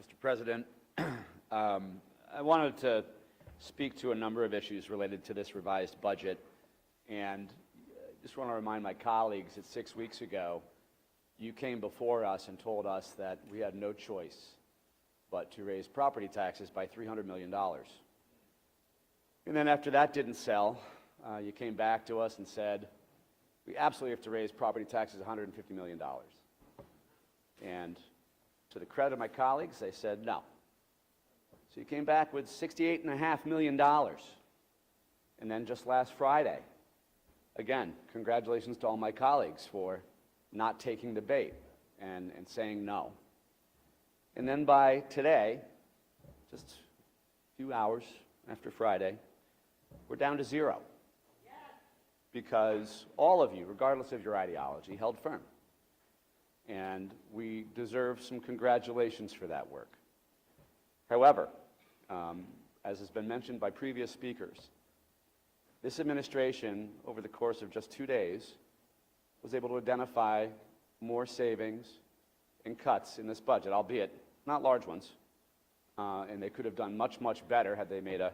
Mr. President. I wanted to speak to a number of issues related to this revised budget, and just want to remind my colleagues that 6 weeks ago, you came before us and told us that we had no choice but to raise property taxes by $300 million. And then after that didn't sell, you came back to us and said, we absolutely have to raise property taxes $150 million. And to the credit of my colleagues, they said no. So you came back with $68.5 million. And then just last Friday, again, congratulations to all my colleagues for not taking the bait and saying no. And then by today, just a few hours after Friday, we're down to zero. Because all of you, regardless of your ideology, held firm. And we deserve some congratulations for that work. However, as has been mentioned by previous speakers, this administration, over the course of just 2 days, was able to identify more savings and cuts in this budget, albeit not large ones. And they could have done much, much better had they made a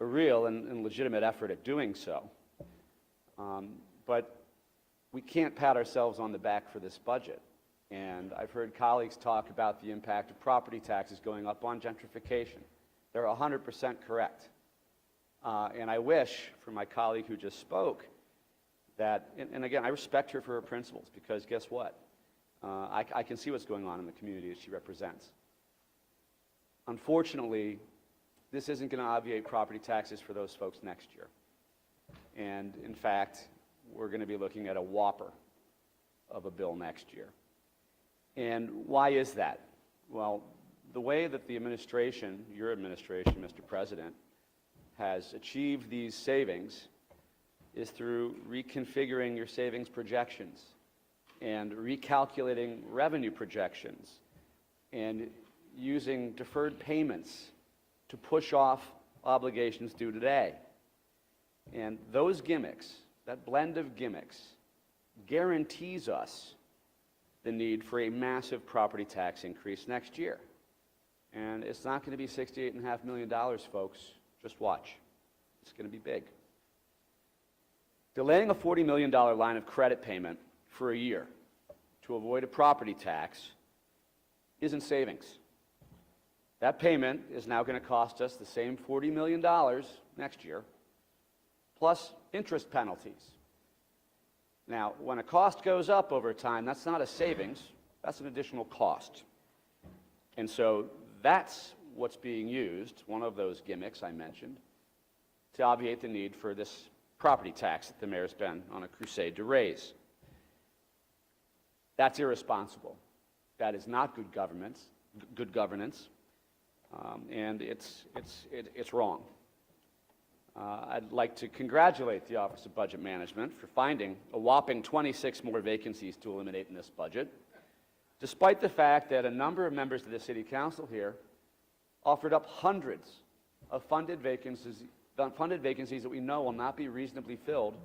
real and legitimate effort at doing so. But we can't pat ourselves on the back for this budget. And I've heard colleagues talk about the impact of property taxes going up on gentrification. They're 100% correct. And I wish, for my colleague who just spoke, that, and again, I respect her for her principles, because guess what? I can see what's going on in the community that she represents. Unfortunately, this isn't going to obviate property taxes for those folks next year. And in fact, we're going to be looking at a whopper of a bill next year. And why is that? Well, the way that the administration, your administration, Mr. President, has achieved these savings is through reconfiguring your savings projections and recalculating revenue projections and using deferred payments to push off obligations due today. And those gimmicks, that blend of gimmicks, guarantees us the need for a massive property tax increase next year. And it's not going to be $68.5 million, folks. Just watch. It's going to be big. Delaying a $40 million line of credit payment for a year to avoid a property tax isn't savings. That payment is now going to cost us the same $40 million next year, plus interest penalties. Now, when a cost goes up over time, that's not a savings, that's an additional cost. And so that's what's being used, one of those gimmicks I mentioned, to obviate the need for this property tax that the mayor's been on a crusade to raise. That's irresponsible. That is not good governance, and it's wrong. I'd like to congratulate the Office of Budget Management for finding a whopping 26 more vacancies to eliminate in this budget, despite the fact that a number of members of the City Council here offered up hundreds of funded vacancies that we know will not be reasonably filled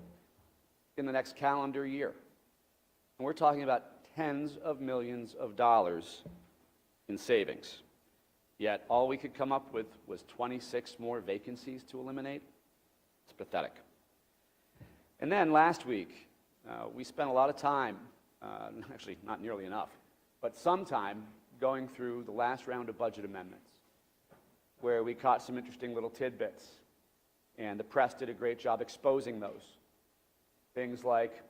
in the next calendar year. And we're talking about tens of millions of dollars in savings. Yet all we could come up with was 26 more vacancies to eliminate. It's pathetic. And then last week, we spent a lot of time, actually not nearly enough, but some time going through the last round of budget amendments, where we caught some interesting little tidbits, and the press did a great job exposing those. Things like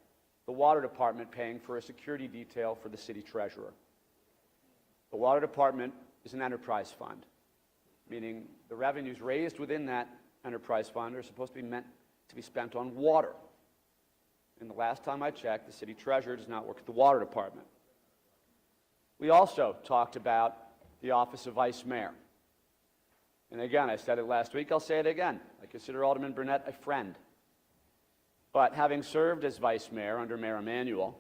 the water department paying for a security detail for the city treasurer. The water department is an enterprise fund, meaning the revenues raised within that enterprise fund are supposed to be meant to be spent on water. And the last time I checked, the city treasurer does not work at the water department. We also talked about the office of vice mayor. And again, I said it last week, I'll say it again. I consider Alderman Burnett a friend. But having served as vice mayor under Mayor Emanuel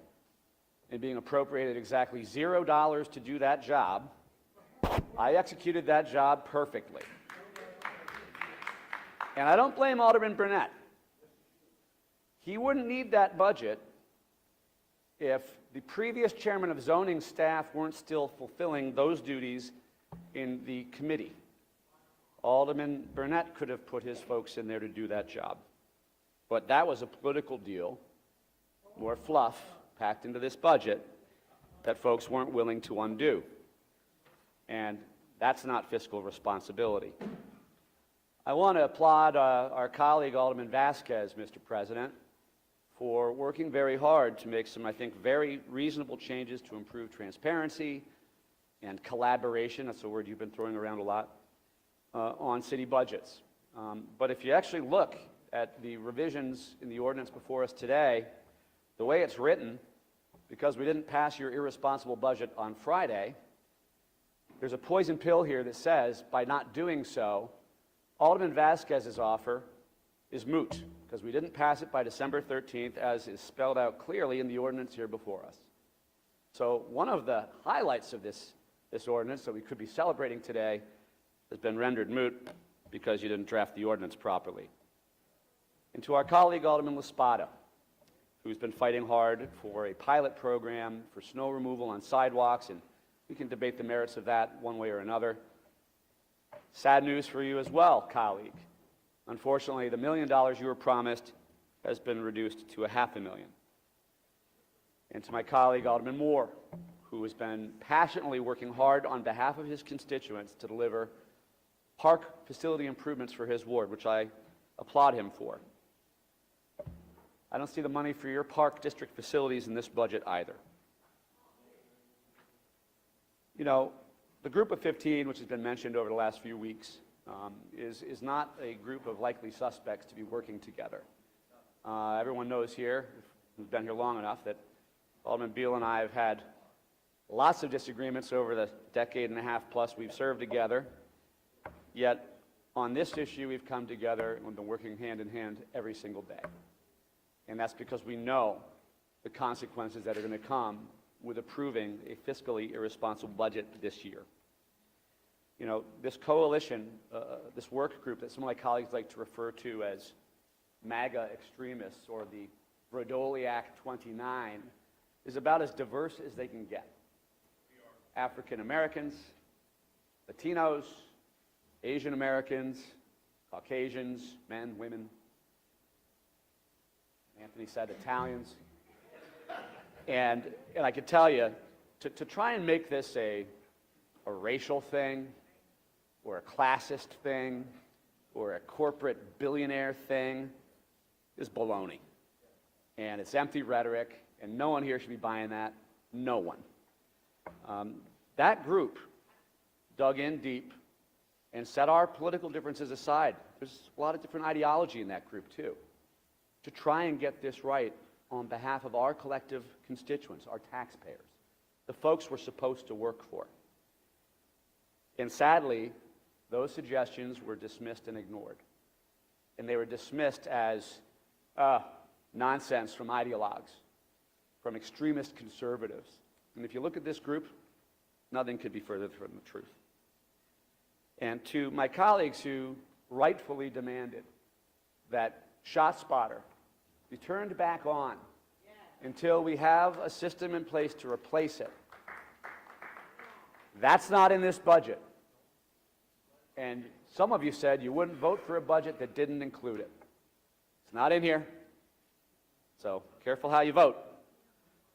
and being appropriated exactly $0 to do that job, I executed that job perfectly. And I don't blame Alderman Burnett. He wouldn't need that budget if the previous chairman of zoning staff weren't still fulfilling those duties in the committee. Alderman Burnett could have put his folks in there to do that job. But that was a political deal, more fluff packed into this budget that folks weren't willing to undo. And that's not fiscal responsibility. I want to applaud our colleague, Alderman Vasquez, Mr. President, for working very hard to make some, I think, very reasonable changes to improve transparency and collaboration, that's a word you've been throwing around a lot, on city budgets. But if you actually look at the revisions in the ordinance before us today, the way it's written, because we didn't pass your irresponsible budget on Friday, there's a poison pill here that says, by not doing so, Alderman Vasquez's offer is moot, because we didn't pass it by December 13th, as is spelled out clearly in the ordinance here before us. So one of the highlights of this ordinance that we could be celebrating today has been rendered moot because you didn't draft the ordinance properly. And to our colleague, Alderman Laspada, who's been fighting hard for a pilot program for snow removal on sidewalks, and we can debate the merits of that one way or another. Sad news for you as well, colleague. Unfortunately, the $1 million you were promised has been reduced to $500,000. And to my colleague, Alderman Moore, who has been passionately working hard on behalf of his constituents to deliver park facility improvements for his ward, which I applaud him for. I don't see the money for your park district facilities in this budget either. You know, the group of 15, which has been mentioned over the last few weeks, is not a group of likely suspects to be working together. Everyone knows here, who's been here long enough, that Alderman Beal and I have had lots of disagreements over the decade and a half plus we've served together, yet on this issue we've come together and we've been working hand in hand every single day. And that's because we know the consequences that are going to come with approving a fiscally irresponsible budget this year. You know, this coalition, this work group that some of my colleagues like to refer to as MAGA extremists or the Brodoliak 29 is about as diverse as they can get. African Americans, Latinos, Asian Americans, Caucasians, men, women. Anthony said Italians. And I could tell you, to try and make this a racial thing, or a classist thing, or a corporate billionaire thing, is baloney. And it's empty rhetoric, and no one here should be buying that. No one. That group dug in deep and set our political differences aside. There's a lot of different ideology in that group, too, to try and get this right on behalf of our collective constituents, our taxpayers, the folks we're supposed to work for. And sadly, those suggestions were dismissed and ignored. And they were dismissed as nonsense from ideologues, from extremist conservatives. And if you look at this group, nothing could be further from the truth. And to my colleagues who rightfully demanded that ShotSpotter be turned back on until we have a system in place to replace it. That's not in this budget. And some of you said you wouldn't vote for a budget that didn't include it. It's not in here. So careful how you vote.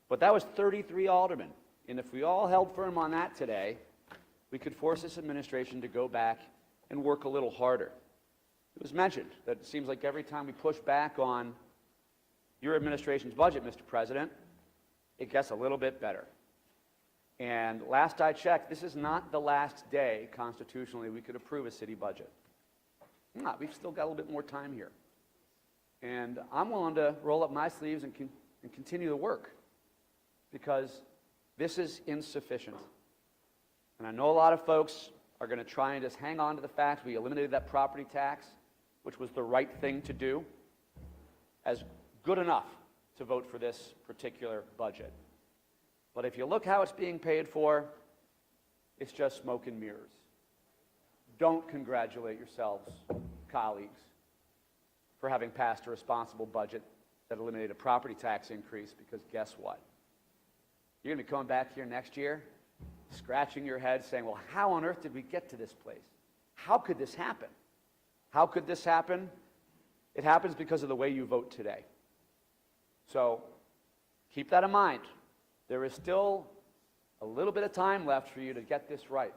But that was 33 aldermen. And if we all held firm on that today, we could force this administration to go back and work a little harder. It was mentioned that it seems like every time we push back on your administration's budget, Mr. President, it gets a little bit better. And last I checked, this is not the last day constitutionally we could approve a city budget. We've still got a little bit more time here. And I'm willing to roll up my sleeves and continue the work, because this is insufficient. And I know a lot of folks are going to try and just hang on to the fact we eliminated that property tax, which was the right thing to do, as good enough to vote for this particular budget. But if you look how it's being paid for, it's just smoke and mirrors. Don't congratulate yourselves, colleagues, for having passed a responsible budget that eliminated a property tax increase, because guess what? You're going to be coming back here next year scratching your head saying, well, how on earth did we get to this place? How could this happen? How could this happen? It happens because of the way you vote today. So keep that in mind. There is still a little bit of time left for you to get this right.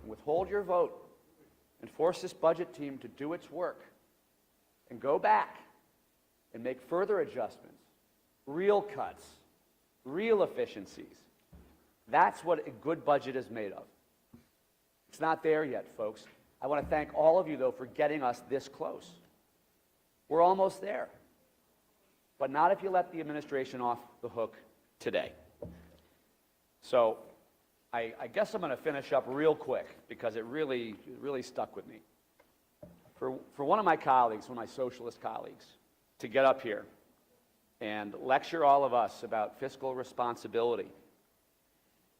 Withhold your vote and force this budget team to do its work and go back and make further adjustments, real cuts, real efficiencies. That's what a good budget is made of. It's not there yet, folks. I want to thank all of you, though, for getting us this close. We're almost there, but not if you let the administration off the hook today. So I guess I'm going to finish up real quick because it really stuck with me. For one of my colleagues, one of my socialist colleagues, to get up here and lecture all of us about fiscal responsibility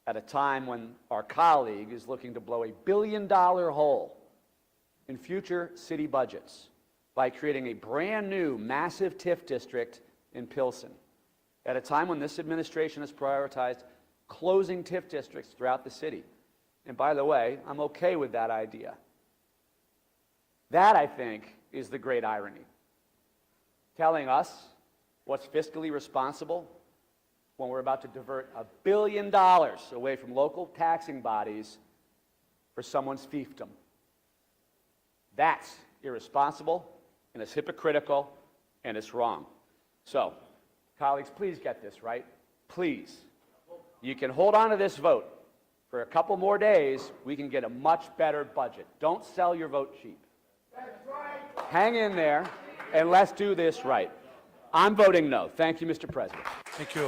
at a time when our colleague is looking to blow a billion-dollar hole in future city budgets by creating a brand new massive TIF district in Pilsen, at a time when this administration has prioritized closing TIF districts throughout the city. And by the way, I'm okay with that idea. That, I think, is the great irony. Telling us what's fiscally responsible when we're about to divert $1 billion away from local taxing bodies for someone's fiefdom. That's irresponsible, and it's hypocritical, and it's wrong. So, colleagues, please get this right. Please. You can hold on to this vote. For a couple more days, we can get a much better budget. Don't sell your vote cheap. That's right. Hang in there, and let's do this right. I'm voting no. Thank you, Mr. President. Thank you.